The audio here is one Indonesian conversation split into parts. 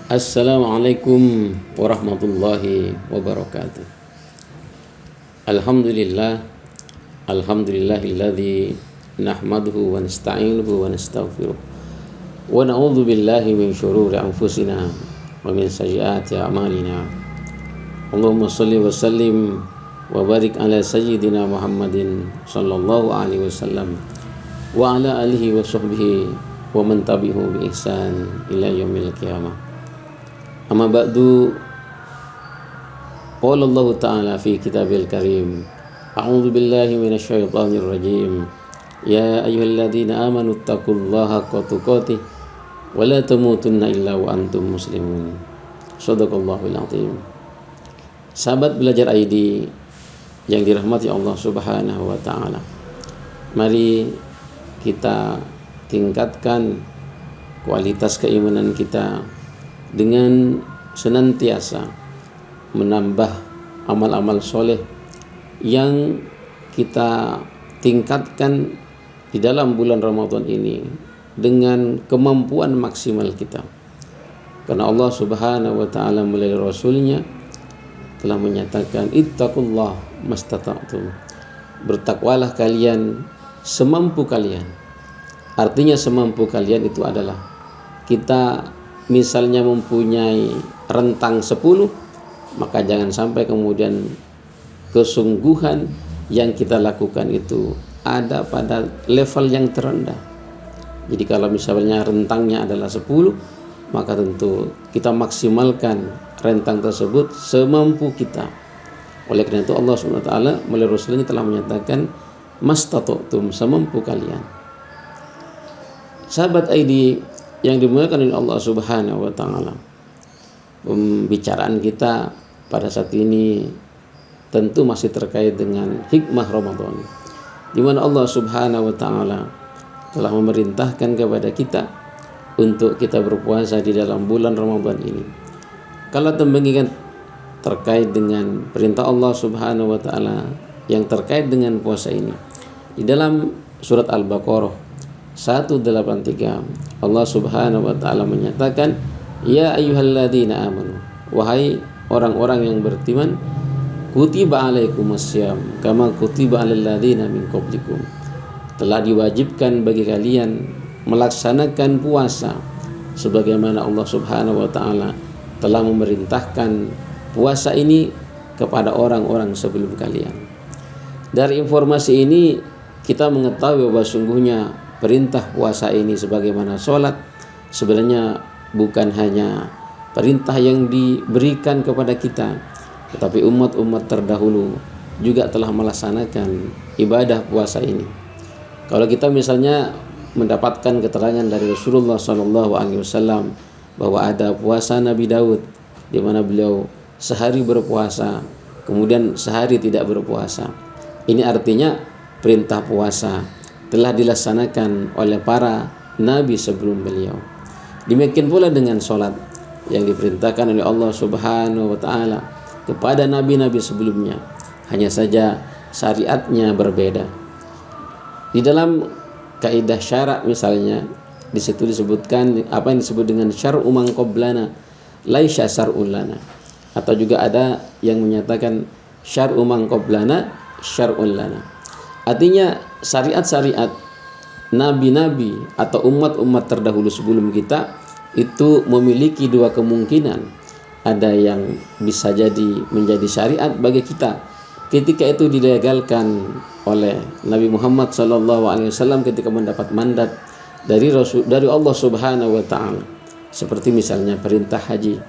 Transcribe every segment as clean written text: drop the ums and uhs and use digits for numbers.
Assalamualaikum warahmatullahi wabarakatuh. Alhamdulillah, alhamdulillahilladzi nahmaduhu wa nasta'inuhu wa nastaghfiruh. Wa na'udzu billahi min syururi anfusina wa min sayyiati a'malina. Allahumma shalli wa sallim wa barik ala sayyidina Muhammadin sallallahu alaihi wasallam wa ala alihi wa sahbihi wa man tabi'ahu bi ihsan ila yaumil qiyamah. Amma ba'du, qala Allah Ta'ala fi kitabil karim, a'udzu billahi minasyaitonir rajim, ya ayyuhalladzina amanu taqullaha haqqa tuqatih wa la tamutunna illa wa antum muslimun. Shadaqallahul azim. Sahabat belajar ID yang dirahmati Allah Subhanahu wa taala, mari kita tingkatkan kualitas keimanan kita dengan senantiasa menambah amal-amal soleh yang kita tingkatkan di dalam bulan Ramadan ini dengan kemampuan maksimal kita. Karena Allah Subhanahu wa taala melalui Rasulnya telah menyatakan, ittaqullah mastata'tum, bertakwalah kalian semampu kalian. Artinya semampu kalian itu adalah kita misalnya mempunyai rentang 10, maka jangan sampai kemudian kesungguhan yang kita lakukan itu ada pada level yang terendah. Jadi kalau misalnya rentangnya adalah 10, maka tentu kita maksimalkan rentang tersebut semampu kita. Oleh karena itu Allah SWT melalui Rasulnya telah menyatakan mastata'tum, semampu kalian. Sahabat ID yang dimuliakan oleh Allah Subhanahu wa taala, pembicaraan kita pada saat ini tentu masih terkait dengan hikmah Ramadan, di mana Allah Subhanahu wa taala telah memerintahkan kepada kita untuk kita berpuasa di dalam bulan Ramadan ini. Kalau tembengikan terkait dengan perintah Allah Subhanahu wa taala yang terkait dengan puasa ini, di dalam surat Al-Baqarah 183 Allah Subhanahu wa taala menyatakan, ya ayyuhalladzina amanu, wahai orang-orang yang beriman, kutiba alaikumussyam kama kutiba alal ladzina min qablikum, telah diwajibkan bagi kalian melaksanakan puasa sebagaimana Allah Subhanahu wa taala telah memerintahkan puasa ini kepada orang-orang sebelum kalian. Dari informasi ini kita mengetahui bahwa sungguhnya perintah puasa ini sebagaimana sholat sebenarnya bukan hanya perintah yang diberikan kepada kita, tetapi umat-umat terdahulu juga telah melaksanakan ibadah puasa ini. Kalau kita misalnya mendapatkan keterangan dari Rasulullah SAW bahwa ada puasa Nabi Daud, di mana beliau sehari berpuasa kemudian sehari tidak berpuasa, ini artinya perintah puasa telah dilaksanakan oleh para nabi sebelum beliau. Demikian pula dengan sholat yang diperintahkan oleh Allah Subhanahu wa taala kepada nabi-nabi sebelumnya, hanya saja syariatnya berbeda. Di dalam kaidah syarak misalnya, di situ disebutkan apa yang disebut dengan syar'u man qablana laisa syar'un lana, atau juga ada yang menyatakan syar'u man qablana syar'un lana. Artinya syariat-syariat nabi-nabi atau umat-umat terdahulu sebelum kita itu memiliki dua kemungkinan. Ada yang bisa jadi menjadi syariat bagi kita ketika itu dilegalkan oleh Nabi Muhammad SAW ketika mendapat mandat dari Allah Subhanahu wa taala, seperti misalnya perintah haji.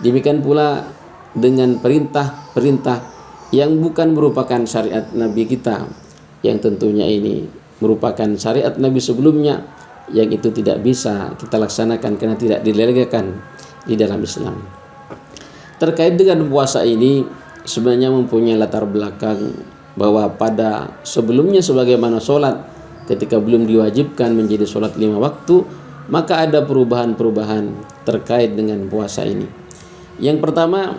Demikian pula dengan perintah-perintah yang bukan merupakan syariat nabi kita, yang tentunya ini merupakan syariat nabi sebelumnya, yang itu tidak bisa kita laksanakan karena tidak dilegalkan di dalam Islam. Terkait dengan puasa ini sebenarnya mempunyai latar belakang bahwa pada sebelumnya sebagaimana sholat ketika belum diwajibkan menjadi sholat 5 waktu, maka ada perubahan-perubahan terkait dengan puasa ini. Yang pertama,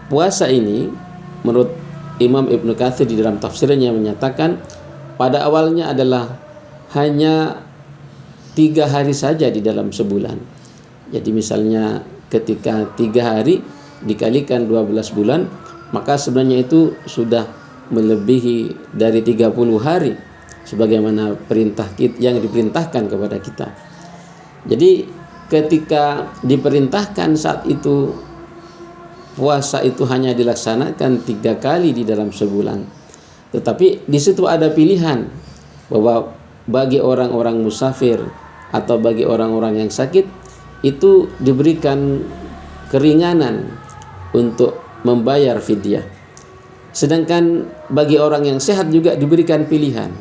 puasa ini menurut Imam Ibnu Katsir di dalam tafsirnya menyatakan pada awalnya adalah hanya 3 hari saja di dalam sebulan. Jadi misalnya ketika 3 hari dikalikan 12 bulan, maka sebenarnya itu sudah melebihi dari 30 hari sebagaimana perintah yang diperintahkan kepada kita. Jadi ketika diperintahkan saat itu puasa itu hanya dilaksanakan 3 kali di dalam sebulan, tetapi di situ ada pilihan bahwa bagi orang-orang musafir atau bagi orang-orang yang sakit itu diberikan keringanan untuk membayar fidyah. Sedangkan bagi orang yang sehat juga diberikan pilihan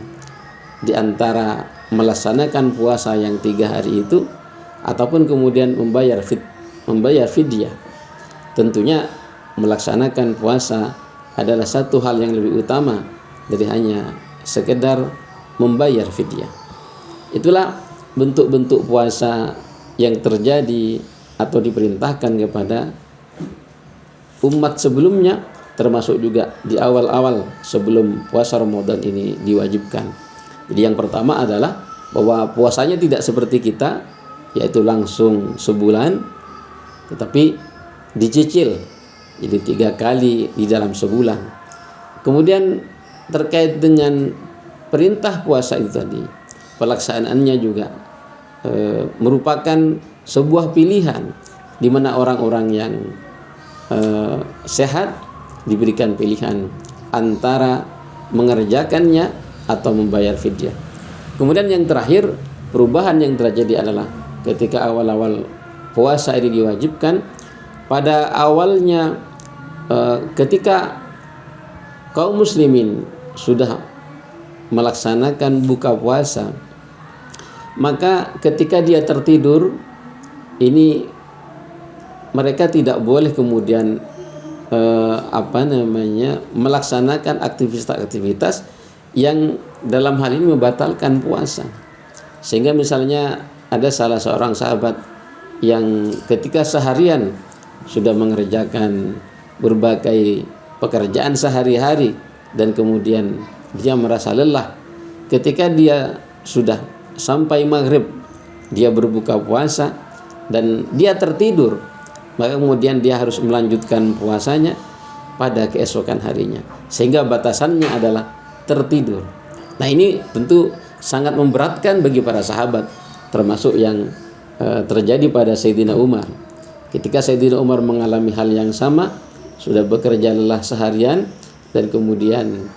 di antara melaksanakan puasa yang 3 hari itu ataupun kemudian membayar fidyah. Tentunya melaksanakan puasa adalah satu hal yang lebih utama dari hanya sekedar membayar fidyah. Itulah bentuk-bentuk puasa yang terjadi atau diperintahkan kepada umat sebelumnya, termasuk juga di awal-awal sebelum puasa Ramadan ini diwajibkan. Jadi yang pertama adalah bahwa puasanya tidak seperti kita, yaitu langsung sebulan, tetapi dicicil jadi 3 kali di dalam sebulan. Kemudian terkait dengan perintah puasa itu tadi, pelaksanaannya juga merupakan sebuah pilihan di mana orang-orang yang sehat diberikan pilihan antara mengerjakannya atau membayar fidyah. Kemudian yang terakhir, perubahan yang terjadi adalah ketika awal-awal puasa ini diwajibkan, pada awalnya ketika kaum muslimin sudah melaksanakan buka puasa, maka ketika dia tertidur ini mereka tidak boleh kemudian melaksanakan aktivitas-aktivitas yang dalam hal ini membatalkan puasa. Sehingga misalnya ada salah seorang sahabat yang ketika seharian sudah mengerjakan berbagai pekerjaan sehari-hari dan kemudian dia merasa lelah, ketika dia sudah sampai maghrib dia berbuka puasa dan dia tertidur, maka kemudian dia harus melanjutkan puasanya pada keesokan harinya, sehingga batasannya adalah tertidur. Nah, ini tentu sangat memberatkan bagi para sahabat, termasuk yang terjadi pada Sayyidina Umar. Ketika Sayyidina Umar mengalami hal yang sama, sudah bekerja lelah seharian dan kemudian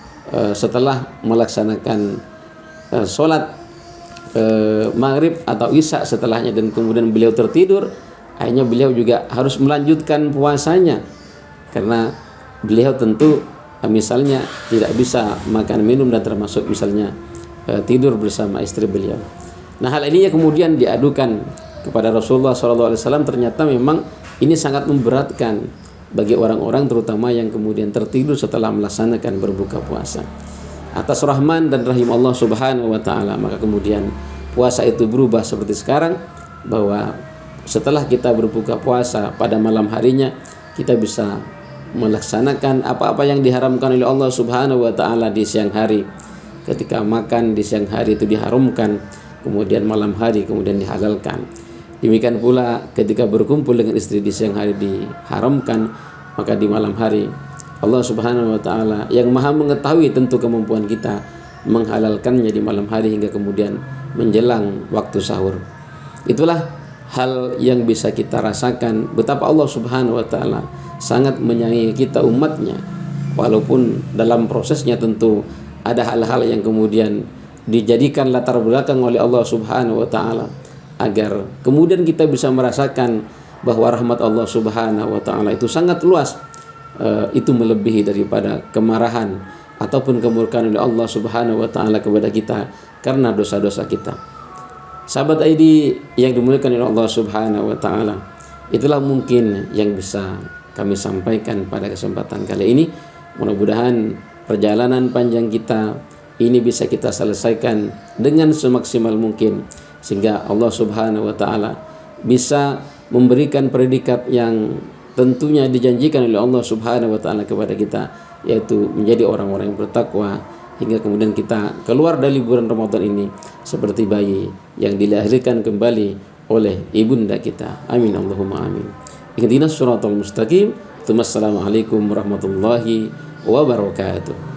setelah melaksanakan sholat maghrib atau isya setelahnya dan kemudian beliau tertidur, akhirnya beliau juga harus melanjutkan puasanya karena beliau tentu misalnya tidak bisa makan minum dan termasuk misalnya tidur bersama istri beliau. Nah, hal ini kemudian diadukan kepada Rasulullah SAW. Ternyata memang ini sangat memberatkan bagi orang-orang terutama yang kemudian tertidur setelah melaksanakan berbuka puasa. Atas rahman dan rahim Allah Subhanahu wa taala, maka kemudian puasa itu berubah seperti sekarang, bahwa setelah kita berbuka puasa pada malam harinya kita bisa melaksanakan apa-apa yang diharamkan oleh Allah Subhanahu wa taala di siang hari. Ketika makan di siang hari itu diharamkan, kemudian malam hari kemudian dihalalkan. Demikian pula ketika berkumpul dengan istri di siang hari diharamkan, maka di malam hari Allah Subhanahu wa taala yang Maha mengetahui tentu kemampuan kita menghalalkannya di malam hari hingga kemudian menjelang waktu sahur. Itulah hal yang bisa kita rasakan betapa Allah Subhanahu wa taala sangat menyayangi kita umatnya, walaupun dalam prosesnya tentu ada hal-hal yang kemudian dijadikan latar belakang oleh Allah Subhanahu wa taala agar kemudian kita bisa merasakan bahwa rahmat Allah Subhanahu wa taala itu sangat luas, itu melebihi daripada kemarahan ataupun kemurkaan oleh Allah Subhanahu wa taala kepada kita karena dosa-dosa kita. Sahabat ID yang dimuliakan oleh Allah Subhanahu wa taala, itulah mungkin yang bisa kami sampaikan pada kesempatan kali ini. Mudah-mudahan perjalanan panjang kita ini bisa kita selesaikan dengan semaksimal mungkin, sehingga Allah Subhanahu wa taala bisa memberikan predikat yang tentunya dijanjikan oleh Allah Subhanahu wa taala kepada kita, yaitu menjadi orang-orang yang bertakwa, hingga kemudian kita keluar dari bulan Ramadan ini seperti bayi yang dilahirkan kembali oleh ibunda kita. Amin Allahumma amin. Ihdinas siratal mustaqim. Assalamualaikum warahmatullahi wabarakatuh.